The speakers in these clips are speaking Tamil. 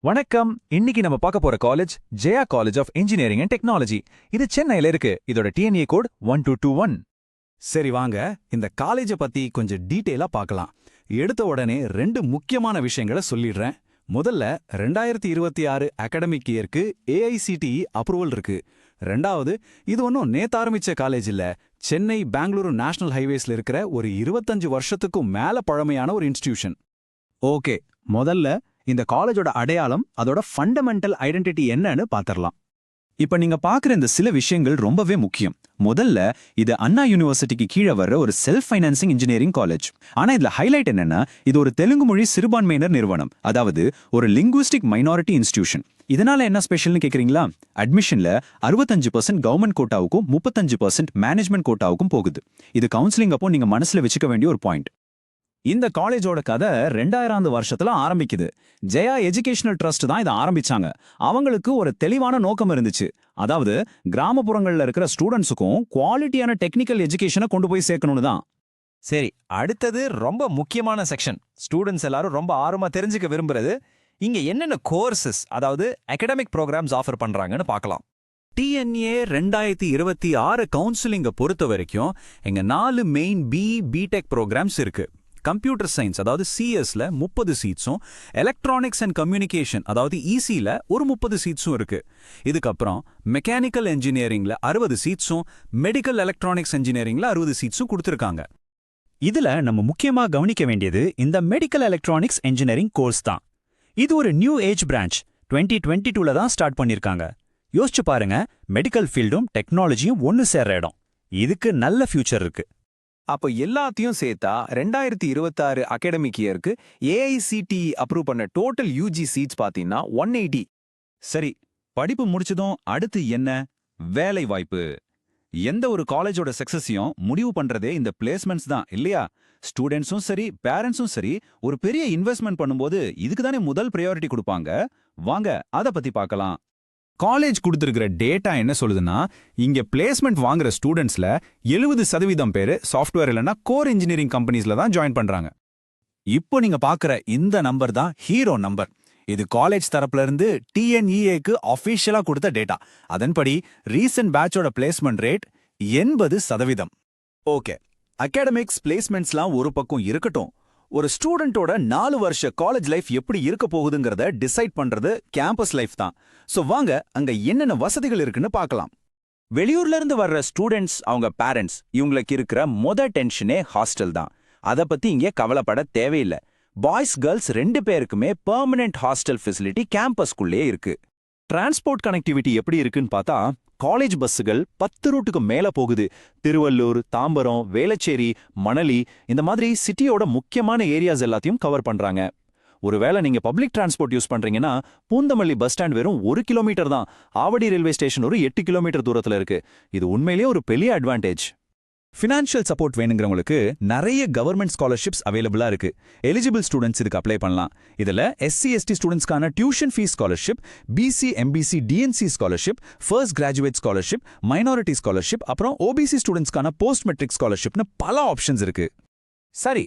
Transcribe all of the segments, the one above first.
வணக்கம். இன்னைக்கு நம்ம பார்க்க போற college Jaya college of engineering and technology. இது சென்னையில இருக்கு. இதோட டிஎன்ஏ கோட் 1221. சரி வாங்க, இந்த காலேஜை பத்தி கொஞ்சம் டீட்டெயிலா பார்க்கலாம். எடுத்த உடனே ரெண்டு முக்கியமான விஷயங்களை சொல்லிடுறேன். முதல்ல 2026 அகாடமிக் இயருக்கு ஏஐசிடிஇ அப்ரூவல் இருக்கு. ரெண்டாவது, இது ஒன்றும் நேத்து ஆரம்பிச்ச காலேஜ் இல்ல, சென்னை பெங்களூரு நேஷனல் ஹைவேஸ்ல இருக்கிற ஒரு 25 வருஷத்துக்கும் மேல பழமையான ஒரு இன்ஸ்டிடியூஷன். ஓகே, முதல்ல இந்த காலேஜோட அடையாளம், அதோட ஃபண்டமெண்டல் ஐடென்டிட்டி என்னன்னு பாத்திரலாம். இப்ப நீங்க பாக்குற இந்த சில விஷயங்கள் ரொம்பவே முக்கியம். முதல்ல, இது அண்ணா யூனிவர்சிட்டிக்கு கீழே வர்ற ஒரு செல்ஃப் ஃபைனான்சிங் இன்ஜினியரிங் காலேஜ். ஆனா இதுல ஹைலைட் என்னன்னா, இது ஒரு தெலுங்கு மொழி சிறுபான்மையினர் நிறுவனம், அதாவது ஒரு லிங்குவிஸ்டிக் மைனாரிட்டி இன்ஸ்டிடியூஷன். இதனால என்ன ஸ்பெஷல்னு கேக்குறீங்களா? அட்மிஷன்ல 65% கவர்மெண்ட் கோட்டாவுக்கும் 35% மேனேஜ்மெண்ட் கோட்டாவுக்கும் போகுது. இது கவுன்சிலிங் அப்போ நீங்க மனசுல வச்சுக்க வேண்டிய ஒரு பாயிண்ட். இந்த காலேஜோட கதை 2000 வருஷத்துல ஆரம்பிக்குது. ஜெயா எஜுகேஷனல் ட்ரஸ்ட் தான் இதை ஆரம்பிச்சாங்க. அவங்களுக்கு ஒரு தெளிவான நோக்கம் இருந்துச்சு. அதாவது கிராமப்புறங்கள்ல இருக்கிற ஸ்டூடெண்ட்ஸுக்கும் குவாலிட்டியான டெக்னிக்கல் எஜுகேஷனை கொண்டு போய் சேர்க்கணும்னு தான். சரி, அடுத்தது ரொம்ப முக்கியமான செக்ஷன். ஸ்டூடெண்ட்ஸ் எல்லாரும் ரொம்ப ஆர்வமா தெரிஞ்சுக்க விரும்புறது, இங்க என்னென்ன கோர்சஸ், அதாவது அகாடமிக் ப்ரோக்ராம்ஸ் ஆஃபர் பண்றாங்கன்னு பார்க்கலாம். டிஎன்ஏ 2026 கவுன்சிலிங்கை பொறுத்த வரைக்கும் எங்க 4 மெயின் பிடெக் ப்ரோக்ராம்ஸ் இருக்கு. கம்ப்யூட்டர் சயின்ஸ் அதாவது சிஎஸ்ல 30 சீட்ஸும், எலக்ட்ரானிக்ஸ் அண்ட் கம்யூனிகேஷன் அதாவது இசில ஒரு 30 சீட்ஸும் இருக்கு. இதுக்கப்புறம் மெக்கானிக்கல் இன்ஜினியரிங்ல 60 சீட்ஸும், மெடிக்கல் எலக்ட்ரானிக்ஸ் இன்ஜினியரிங்ல 60 சீட்ஸும் கொடுத்துருக்காங்க. இதுல நம்ம முக்கியமா கவனிக்க வேண்டியது இந்த மெடிக்கல் எலக்ட்ரானிக்ஸ் இன்ஜினியரிங் கோர்ஸ் தான். இது ஒரு நியூ ஏஜ் பிரான்ச், 2022ல தான் ஸ்டார்ட் பண்ணிருக்காங்க. யோசிச்சு பாருங்க, மெடிக்கல் ஃபீல்டும் டெக்னாலஜியும் ஒன்னு சேர்ற இடம். இதுக்கு நல்ல ஃபியூச்சர் இருக்கு. அப்போ எல்லாத்தையும் சேர்த்தா 2026 அகாடமிக் இயருக்கு ஏஐசிடிஇ அப்ரூவ் பண்ண டோட்டல் யூஜி சீட்ஸ் பாத்தீங்கன்னா 180. சரி, படிப்பு முடிச்சதும் அடுத்து என்ன? வேலை வாய்ப்பு. எந்த ஒரு காலேஜோட சக்சஸையும் முடிவு பண்றதே இந்த பிளேஸ்மெண்ட்ஸ் தான் இல்லையா? ஸ்டூடெண்ட்ஸும் சரி, பேரண்ட்ஸும் சரி, ஒரு பெரிய இன்வெஸ்ட்மெண்ட் பண்ணும்போது இதுக்கு தானே முதல் ப்ரையாரிட்டி கொடுப்பாங்க. வாங்க அதை பத்தி பார்க்கலாம். காலேஜ் கொடுத்திருக்கிற டேட்டா என்ன சொல்லுதுன்னா, இங்க பிளேஸ்மெண்ட் வாங்குற ஸ்டூடெண்ட்ஸ்ல 70% பேரு சாஃப்ட்வேர் இல்லைன்னா கோர் இன்ஜினியரிங் கம்பெனிஸ்ல தான் ஜாயின் பண்றாங்க. இப்போ நீங்க பாக்குற இந்த நம்பர் தான் ஹீரோ நம்பர். இது காலேஜ் தரப்புல இருந்து டிஎன்இஏக்கு அஃபிஷியலா கொடுத்த டேட்டா. அதன்படி ரீசன்ட் பேட்சோட பிளேஸ்மெண்ட் ரேட் 80%. ஓகே, அகாடமிக்ஸ் பிளேஸ்மெண்ட்ஸ்லாம் ஒரு பக்கம் இருக்கட்டும். ஒரு ஸ்டூடெண்டோட 4 வருஷ காலேஜ் லைஃப் எப்படி இருக்க போகுதுங்கிறத டிசைட் பண்றது கேம்பஸ் லைஃப் தான். சோ வாங்க அங்க என்னென்ன வசதிகள் இருக்குன்னு பார்க்கலாம். வெளியூர்ல இருந்து வர்ற ஸ்டூடெண்ட்ஸ், அவங்க பேரண்ட்ஸ், இவங்களுக்கு இருக்கிற டென்ஷனே ஹாஸ்டல் தான். அத பத்தி இங்கே கவலைப்பட தேவையில்லை. பாய்ஸ் கேர்ள்ஸ் 2 பேருக்குமே பெர்மனன்ட் ஹாஸ்டல் ஃபெசிலிட்டி கேம்பஸ்குள்ளே இருக்கு. டிரான்ஸ்போர்ட் கனெக்டிவிட்டி எப்படி இருக்குன்னு பார்த்தா, காலேஜ் பஸ்ஸுகள் 10 ரூட்டுக்கு மேல போகுது. திருவள்ளூர், தாம்பரம், வேளச்சேரி, மணலி, இந்த மாதிரி சிட்டியோட முக்கியமான ஏரியாஸ் எல்லாத்தையும் கவர் பண்றாங்க. ஒருவேளை நீங்க பப்ளிக் டிரான்ஸ்போர்ட் யூஸ் பண்றீங்கன்னா, பூந்தமல்லி பஸ் ஸ்டாண்ட் வெறும் 1 கிலோமீட்டர் தான். ஆவடி ரயில்வே ஸ்டேஷன் ஒரு 8 கிலோமீட்டர் தூரத்துல இருக்கு. இது உண்மையிலேயே ஒரு பெரிய அட்வான்டேஜ். ஃபினான்ஷியல் சப்போர்ட் வேணுங்கிறவங்களுக்கு நிறைய கவர்மெண்ட் ஸ்காலர்ஷிப்ஸ் அவைலபிளா இருக்கு. எலிஜிபிள் ஸ்டூடெண்ட்ஸ் இதுக்கு அப்ளை பண்ணலாம். இதுல SC/ST ஸ்டூடெண்ட்ஸ்க்கான tuition fee scholarship, BC MBC DNC scholarship, first graduate scholarship, minority scholarship, அப்புறம் OBC ஸ்டூடெண்ட்ஸ்க்கான போஸ்ட் மெட்ரிக் ஸ்காலர்ஷிப்னு பல ஆப்ஷன்ஸ் இருக்கு. சரி,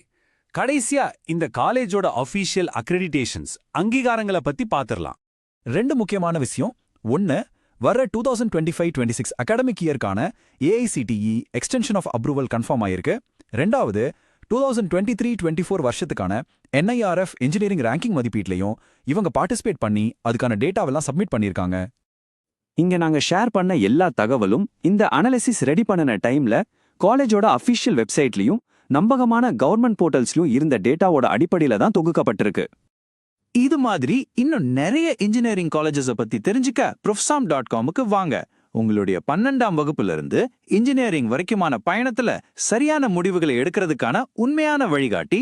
கடைசியா இந்த காலேஜோட அஃபிஷியல் அக்ரெடிடேஷன்ஸ், அங்கீகாரங்களை பத்தி பாத்திரலாம். 2 முக்கியமான விஷயம். ஒன்னு, வர 2025-26 அகாடமிக் இயர்க்கான AICTE extension of approval confirm ஆயிருக்கு. ரெண்டாவது, 2023-24 வருஷத்துக்கான NIRF இன்ஜினியரிங் ரேங்கிங் மதிப்பீட்லையும் இவங்க பார்ட்டிசிபேட் பண்ணி அதுக்கான டேட்டாவெல்லாம் சப்மிட் பண்ணியிருக்காங்க. இங்க நாங்க ஷேர் பண்ண எல்லா தகவலும் இந்த அனாலிசிஸ் ரெடி பண்ணின டைம்ல காலேஜோட அஃபிஷியல் வெப்சைட்லயும் நம்பகமான கவர்மெண்ட் போர்ட்டல்ஸ்லயும் இருந்த டேட்டாவோட அடிப்படையில தான் தொகுக்கப்பட்டிருக்கு. இது மாதிரி இன்னும் நிறைய இன்ஜினியரிங் காலேஜஸ் பத்தி தெரிஞ்சுக்க profsom.com-க்கு வாங்க. உங்களுடைய 12ஆம் வகுப்புல இருந்து இன்ஜினியரிங் வரைக்குமான பயணத்துல சரியான முடிவுகளை எடுக்கிறதுக்கான உண்மையான வழிகாட்டி